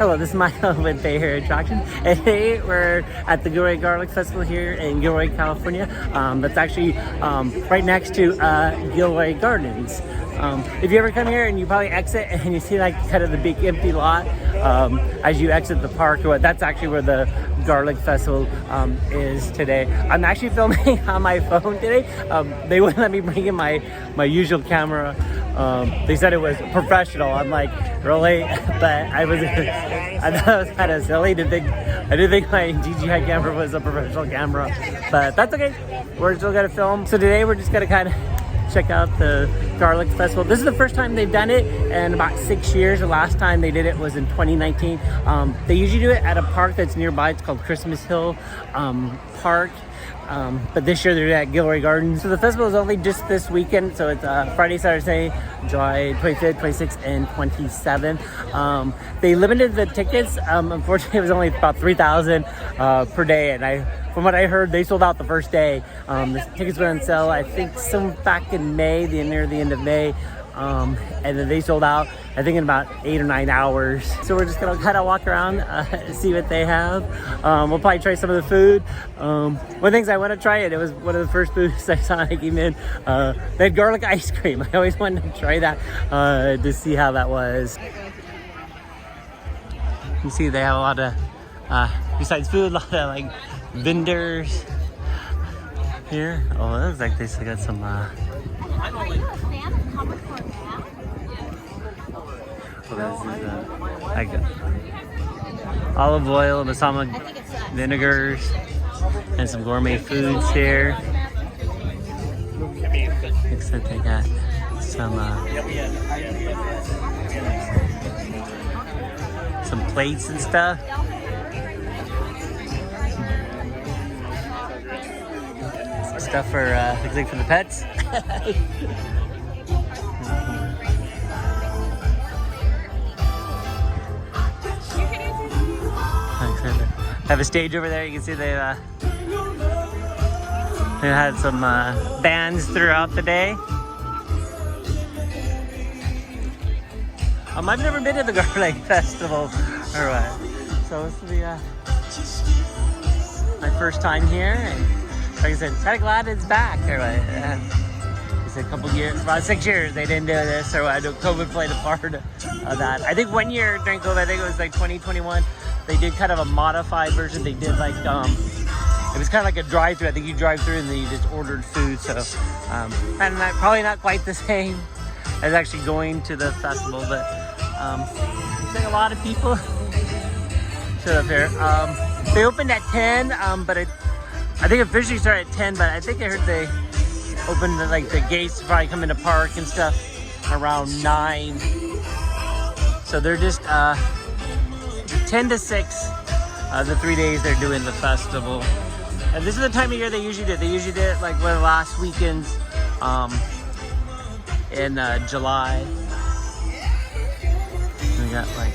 Hello, this is Michael with Bay Area Attraction, and today we're at the Gilroy Garlic Festival here in Gilroy, California. That's actually right next to Gilroy Gardens. If you ever come here and you probably exit and you see like kind of the big empty lot as you exit the park, that's actually where the Garlic Festival is today. I'm actually filming on my phone today. They wouldn't let me bring in my usual camera. They said it was professional. I'm like, really? But I thought it was kind of silly to think. I didn't think my DJI camera was a professional camera, but that's okay. We're still gonna film. So today we're just gonna kind of check out the Garlic Festival. This is the first time they've done it in about 6 years. The last time they did it was in 2019. They usually do it at a park that's nearby. It's called Christmas Hill Park. But this year they're at Gilroy Gardens. So the festival is only just this weekend. So it's Friday, Saturday, July 25th, 26th, and 27th. They limited the tickets. Unfortunately, it was only about 3,000 per day. And from what I heard, they sold out the first day. The tickets went on sale, I think, back in May, near the end of May. And then they sold out, I think, in about 8 or 9 hours. So we're just gonna kind of walk around, see what they have. We'll probably try some of the food. One of the things I want to try, it was one of the first foods I saw when I came in. They had garlic ice cream. I always wanted to try that to see how that was. You can see they have a lot of, besides food, a lot of like vendors here. Oh, it looks like they still got some like olive oil, balsamic vinegars, and some gourmet foods here. Looks like they got some plates and stuff. Some stuff for looks like for the pets. Have a stage over there. You can see they had some bands throughout the day. I've never been to the Garlic Festival or what, so this will be my first time here. And like I said, kind of glad it's back. Or what? It's a couple years, about 6 years they didn't do this, or what? COVID played a part of that. I think 1 year during COVID, I think it was like 2021. They did kind of a modified version. They did like, it was kind of like a drive-through. I think you drive through and then you just ordered food. So, and probably not quite the same as actually going to the festival, but I think a lot of people showed up here. They opened at 10, but I think officially started at 10, but I think I heard they opened the gates to probably come into park and stuff around 9. So they're just, 10 to 6, the 3 days they're doing the festival. And this is the time of year they usually do it. They usually do it like one of the last weekends in July. We got like,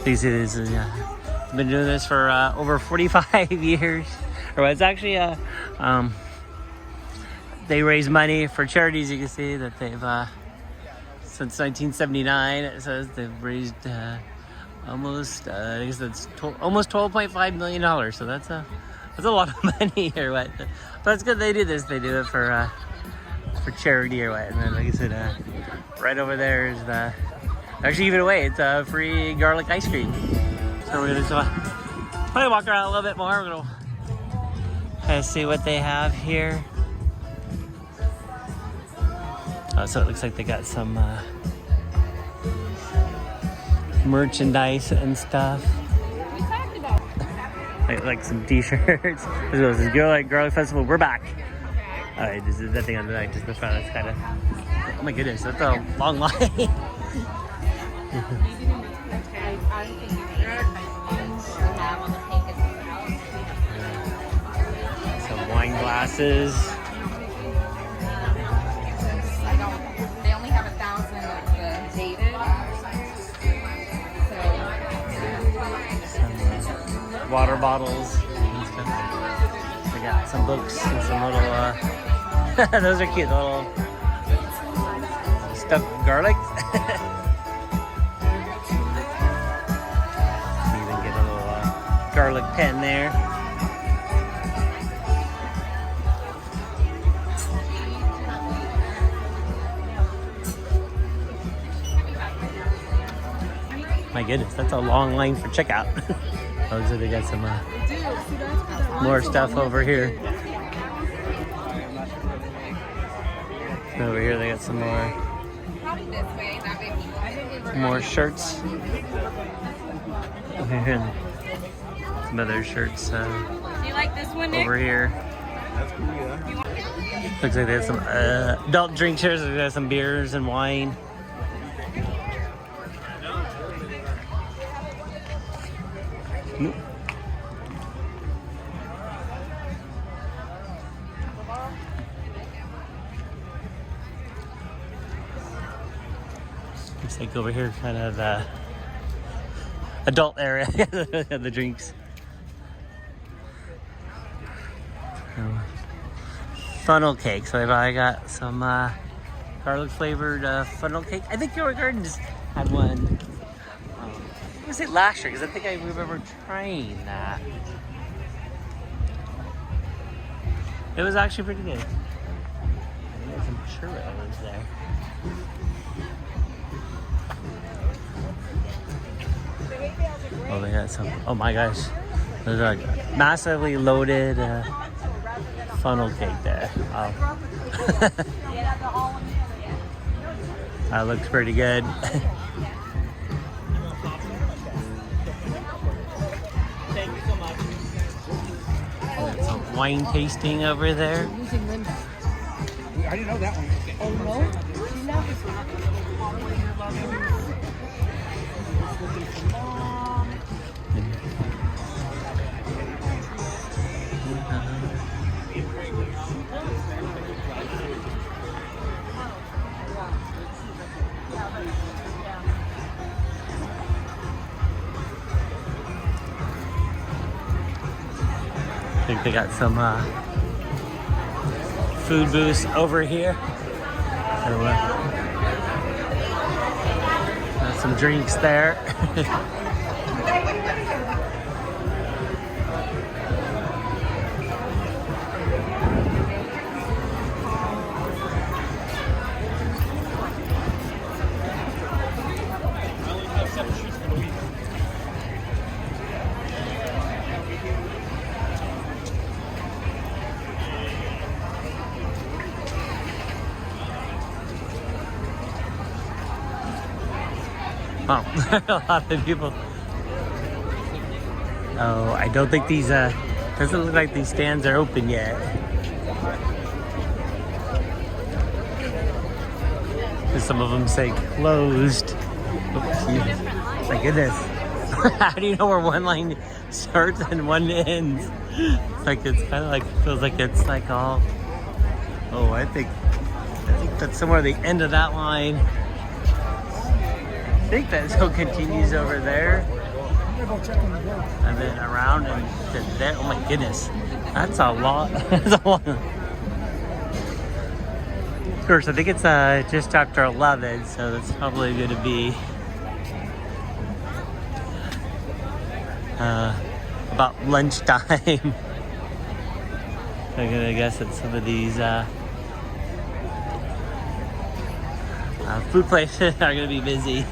these is been doing this for over 45 years. Or it's actually they raise money for charities. You can see that they've since 1979, it says they've raised almost, I guess that's almost $12.5 million. So that's a lot of money or what. But it's good they do this. They do it for charity or what. And then, like I said, right over there is the, actually even away, it's a free garlic ice cream. So we're gonna probably walk around a little bit more. We're gonna kind of see what they have here. So it looks like they got some merchandise and stuff. like some t-shirts. This is Gilroy Garlic Festival. We're back. Alright, this is that thing on the back, just the front. That's kind of, oh my goodness, that's a long line. Some wine glasses. Water bottles and stuff. They got some books and some little those are cute little stuffed garlic. Even get a little garlic pen there. My goodness, that's a long line for checkout. Looks like they got some more stuff over here. Over here they got some more shirts. And some other shirts Do you like this one, Nick? over here. Looks like they have some adult drink shares. They got some beers and wine. Looks like over here, kind of adult area, the drinks. Funnel cake. So I got some garlic flavored funnel cake. I think Gilroy Gardens had one. I was it last year because I think I remember trying that. It was actually pretty good. There's some churros there. Oh, they got some. Oh my gosh, there's a massively loaded funnel cake there. Wow. That looks pretty good. Some wine tasting over there. I didn't know that one. Oh, no? I think they got some food booths over here. So, got some drinks there. Wow, a lot of people. Oh, I don't think these, doesn't look like these stands are open yet. Because some of them say closed. Oops, my goodness. How do you know where one line starts and one ends? It's like, it's kind of like, feels like it's like all, oh, I think that's somewhere the end of that line. I think that still continues over there and then around and to there. Oh my goodness, that's a lot. That's a lot. Of course, I think it's just after 11, so that's probably going to be about lunchtime. I'm gonna guess that some of these food places are gonna be busy.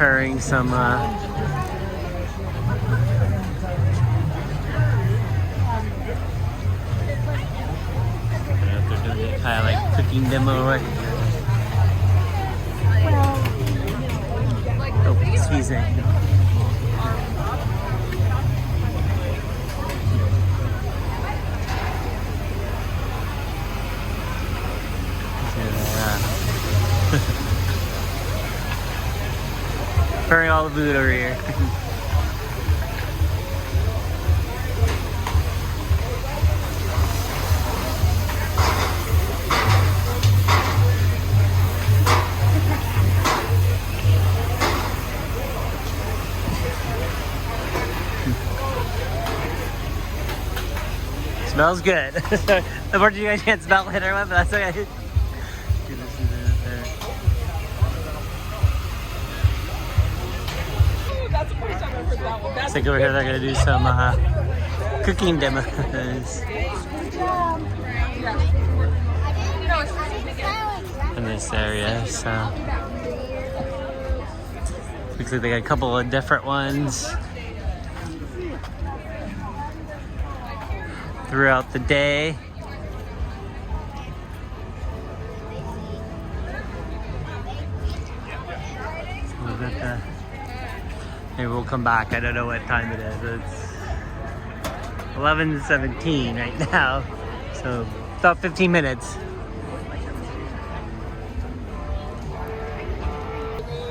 Preparing some they're doing kind of like cooking demo right here. Oh, excuse me. Preparing all the food over here. Smells good. Unfortunately, you guys can't smell it or what, but that's okay. I think over here they're gonna do some cooking demos in this area. So looks like they got a couple of different ones throughout the day. So we've got the, maybe we'll come back. I don't know what time it is. It's 11:17 right now, so about 15 minutes.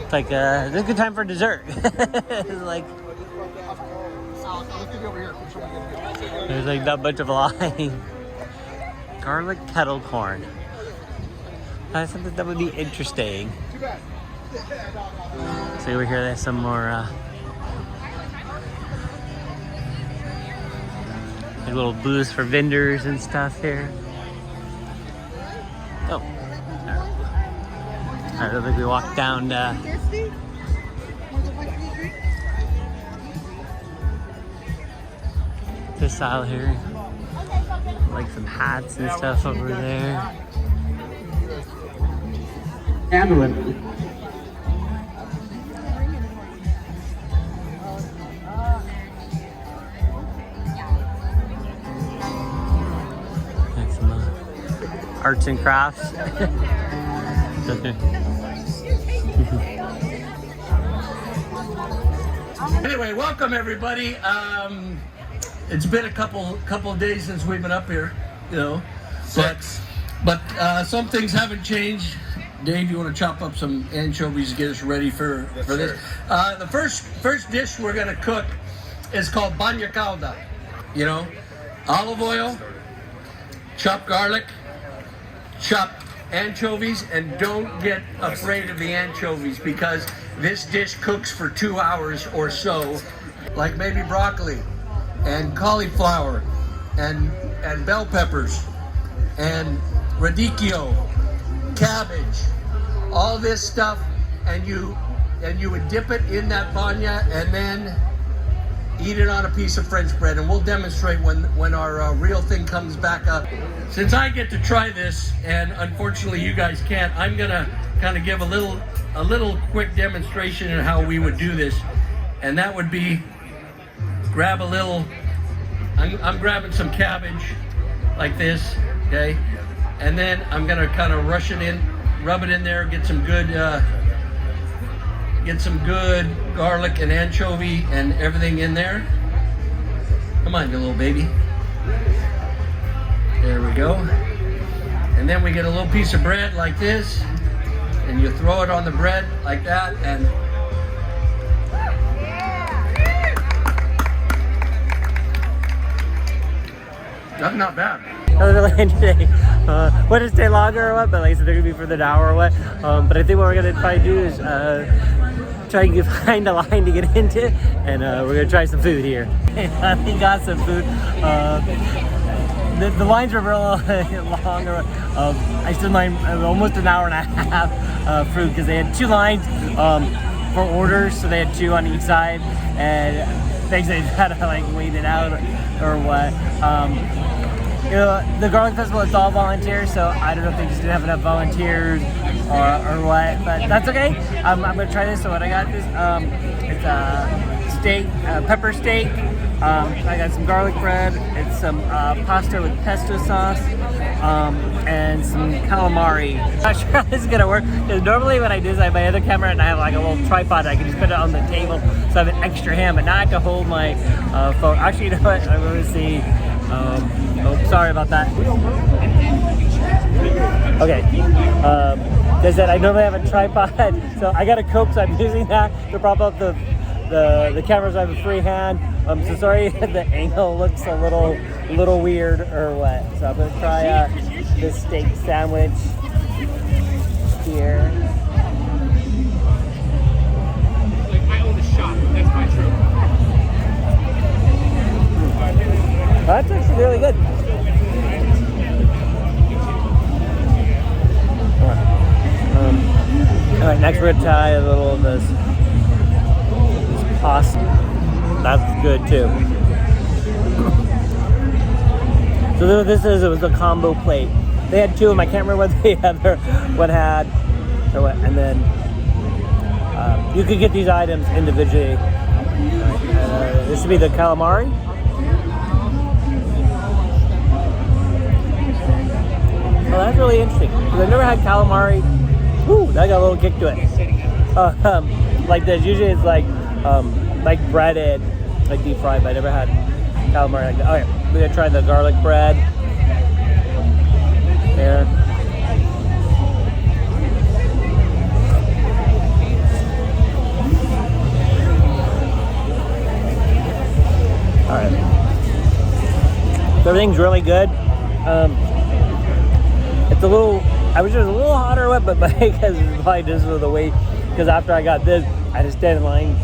It's like it's a good time for dessert. It's like there's like not much of a line. Garlic kettle corn. That's something that would be interesting. So over here there's some more like little booths for vendors and stuff here. Oh. Alright, looks like we walked down this aisle here. Like some hats and stuff over there. Ambulance. Like some arts and crafts. Anyway, welcome everybody. It's been a couple of days since we've been up here, you know, but some things haven't changed. Dave, you want to chop up some anchovies to get us ready for this? The first dish we're gonna cook is called bagna calda. You know, olive oil, chopped garlic, chopped anchovies, and don't get afraid of the anchovies because this dish cooks for 2 hours or so, like maybe broccoli and cauliflower and bell peppers and radicchio, cabbage, all this stuff, and you would dip it in that bagna and then eat it on a piece of French bread, and we'll demonstrate when our real thing comes back up. Since I get to try this, and unfortunately you guys can't, I'm gonna kind of give a little quick demonstration of how we would do this, and that would be grab a little. I'm grabbing some cabbage like this, okay, and then I'm gonna kind of rush it in, rub it in there, get some good garlic and anchovy and everything in there. Come on, you little baby. There we go. And then we get a little piece of bread like this, and you throw it on the bread like that, and that's not bad. Another land today. Whether to stay longer or what, but like I said, they're gonna be for the hour or what. But I think what we're gonna try to do is try and find a line to get into, and we're gonna try some food here. We got some food. The lines were real long. I stood in line almost an hour and a half for because they had 2 lines for orders, so they had 2 on each side, and things they had to like wait it out or what. You know, the Garlic Festival, it's all volunteers, so I don't know if they just didn't have enough volunteers or what, but that's okay. I'm gonna try this. So what I got is it's a steak, pepper steak. I got some garlic bread. It's some pasta with pesto sauce, and some calamari. Not sure how this is gonna work because normally when I do this, I have my other camera and I have like a little tripod. I can just put it on the table, so I have an extra hand, but now I have to hold my phone. Actually, you know what? I'm gonna see. Oh, sorry about that. Okay. They said I normally have a tripod, so I got a Coke, so I'm using that to prop up the camera, so I have a free hand. So sorry if the angle looks a little weird or what. So I'm gonna try this steak sandwich here. I own the shop. That's my truth. That's actually really good. Next we're gonna try a little of this pasta. That's good too. So this is, it was a combo plate. They had two of them. I can't remember what the other one had, or what. And then you could get these items individually. This should be the calamari. Oh, that's really interesting because I've never had calamari. Ooh, that got a little kick to it. Like this. Usually it's like breaded, like deep fried. But I never had calamari like that. Okay, we're gonna try the garlic bread. There. All right. So everything's really good. It's a little. I wish it was a little hotter, but because it's probably just with the weight. Because after I got this, I just stand in line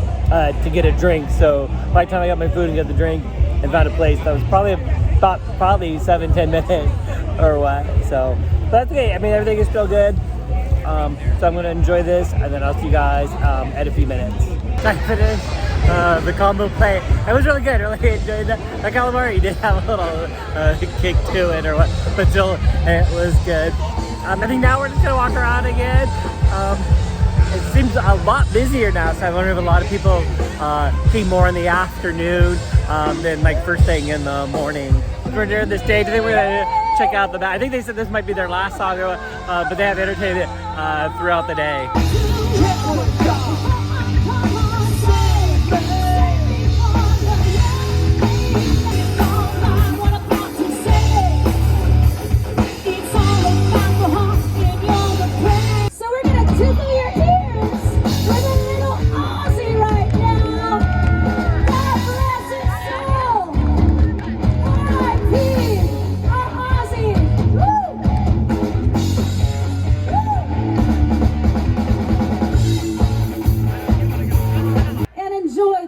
to get a drink. So by the time I got my food and got the drink and found a place, that was probably 7-10 minutes or what. So but that's okay. I mean, everything is still good. So I'm gonna enjoy this, and then I'll see you guys at a few minutes. So I finished the combo plate. It was really good. Really enjoyed that. The calamari did have a little kick to it or what, but still it was good. I think now we're just gonna walk around again. It seems a lot busier now, so I wonder if a lot of people came more in the afternoon than like first thing in the morning. We're near the stage. I think we're gonna check out the back. I think they said this might be their last song, but they have entertainment throughout the day.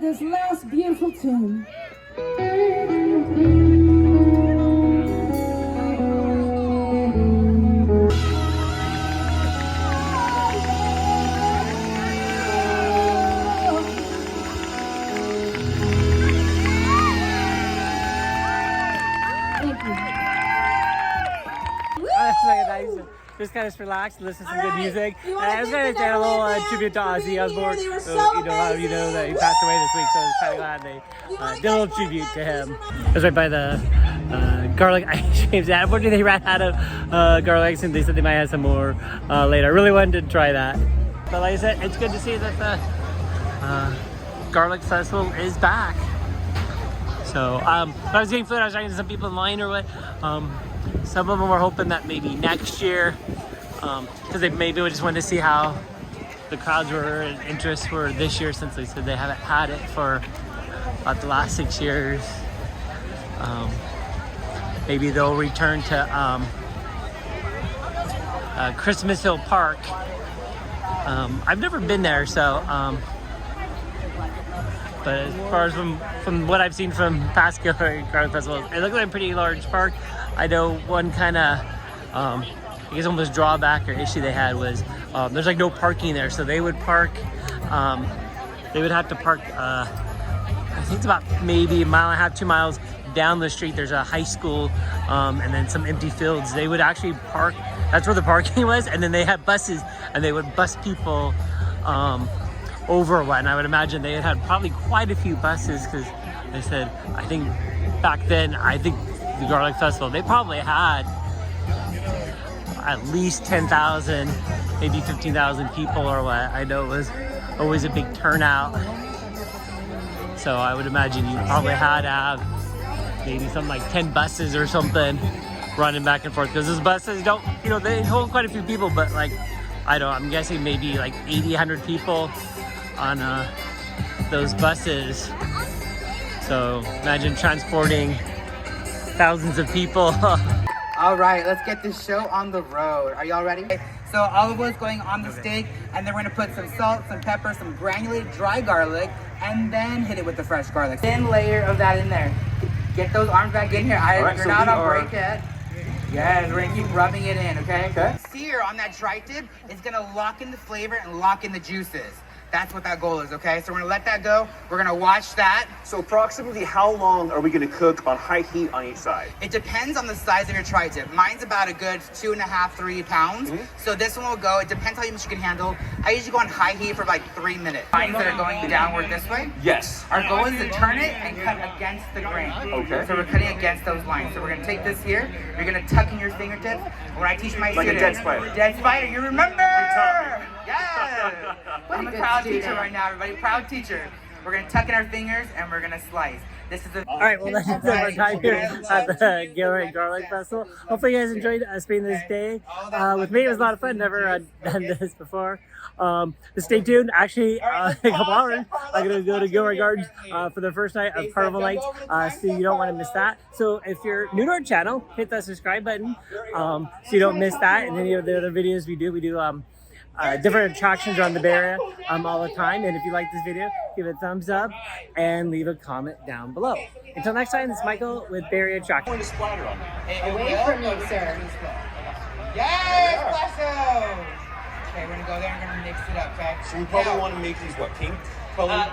This last beautiful tune. Just kind of relax, listen to some good music. And I was going to say a little tribute to Ozzy Osbourne. A lot of you know that he passed away this week, so I was kind of glad they did a little tribute to him. I was right by the garlic ice creams. Unfortunately, they ran out of garlic ice cream. They said they might have some more later. I really wanted to try that. But like I said, it's good to see that the Garlic Festival is back. So when I was getting food, I was talking to some people in line or what. Some of them were hoping that maybe next year, because they maybe just wanted to see how the crowds were and interests were this year, since they said they haven't had it for about the last 6 years. Maybe they'll return to Christmas Hill Park. I've never been there, so but as far as from what I've seen from past Gilroy Garlic Festival, it looked like a pretty large park. I know one kind of, I guess almost drawback or issue they had was there's like no parking there, so they would park. They would have to park. I think it's about maybe 1.5 miles, 2 miles down the street. There's a high school, and then some empty fields. They would actually park. That's where the parking was, and then they had buses, and they would bus people over one. And I would imagine they had probably quite a few buses, because they said, I think back then, the Garlic Festival, they probably had at least 10,000, maybe 15,000 people or what. I know it was always a big turnout. So I would imagine you probably had to have maybe something like 10 buses or something running back and forth, because those buses don't, they hold quite a few people, but like, I'm guessing maybe like 80, 100 people on those buses. So imagine transporting thousands of people. All right, let's get this show on the road. Are y'all ready? So olive oil is going on the steak, and then we're gonna put some salt, some pepper, some granulated dry garlic, and then hit it with the fresh garlic. Thin layer of that in there. Get those arms back in here. You're not on break yet. Yes, we're gonna keep rubbing it in, okay? Okay. sear on that tri-tip is gonna lock in the flavor and lock in the juices. That's what that goal is, okay? So we're gonna let that go. We're gonna watch that. So approximately how long are we going to cook on high heat on each side? It depends on the size of your tri-tip. Mine's about a good 2.5, 3 pounds. So this one will go, it depends how much you can handle. I usually go on high heat for like 3 minutes. Lines that are going downward this way. Yes. Our goal is to turn it and cut against the grain. Okay. So we're cutting against those lines. So we're gonna take this here. You're gonna tuck in your fingertips. When I teach my Like a students, dead spider. Dead spider, you remember? taught Yes. I'm a proud teacher right now, everybody. Proud teacher. We're gonna tuck in our fingers and we're gonna slice. This is the. All right, well, that's it for our time here at the Gilroy Garlic Festival. Hopefully, you guys enjoyed spending this day with me. It was a lot of fun. Never done this before. But stay tuned. Actually, in a couple hours, I'm going to go to Gilroy Gardens for the first night of Carnival Nights, so you don't want to miss that. So if you're new to our channel, hit that subscribe button so you don't miss that and any of the other videos we do. We do different attractions around the Bay Area all the time. And if you like this video, give it a thumbs up and leave a comment down below. Until next time, this is Michael with Bay Area Attractions. Splatter on it. Away from you, sir. Yes, Plasso! Okay, we're gonna go there and we're gonna mix it up, okay? So we probably want to make these what, pink colored?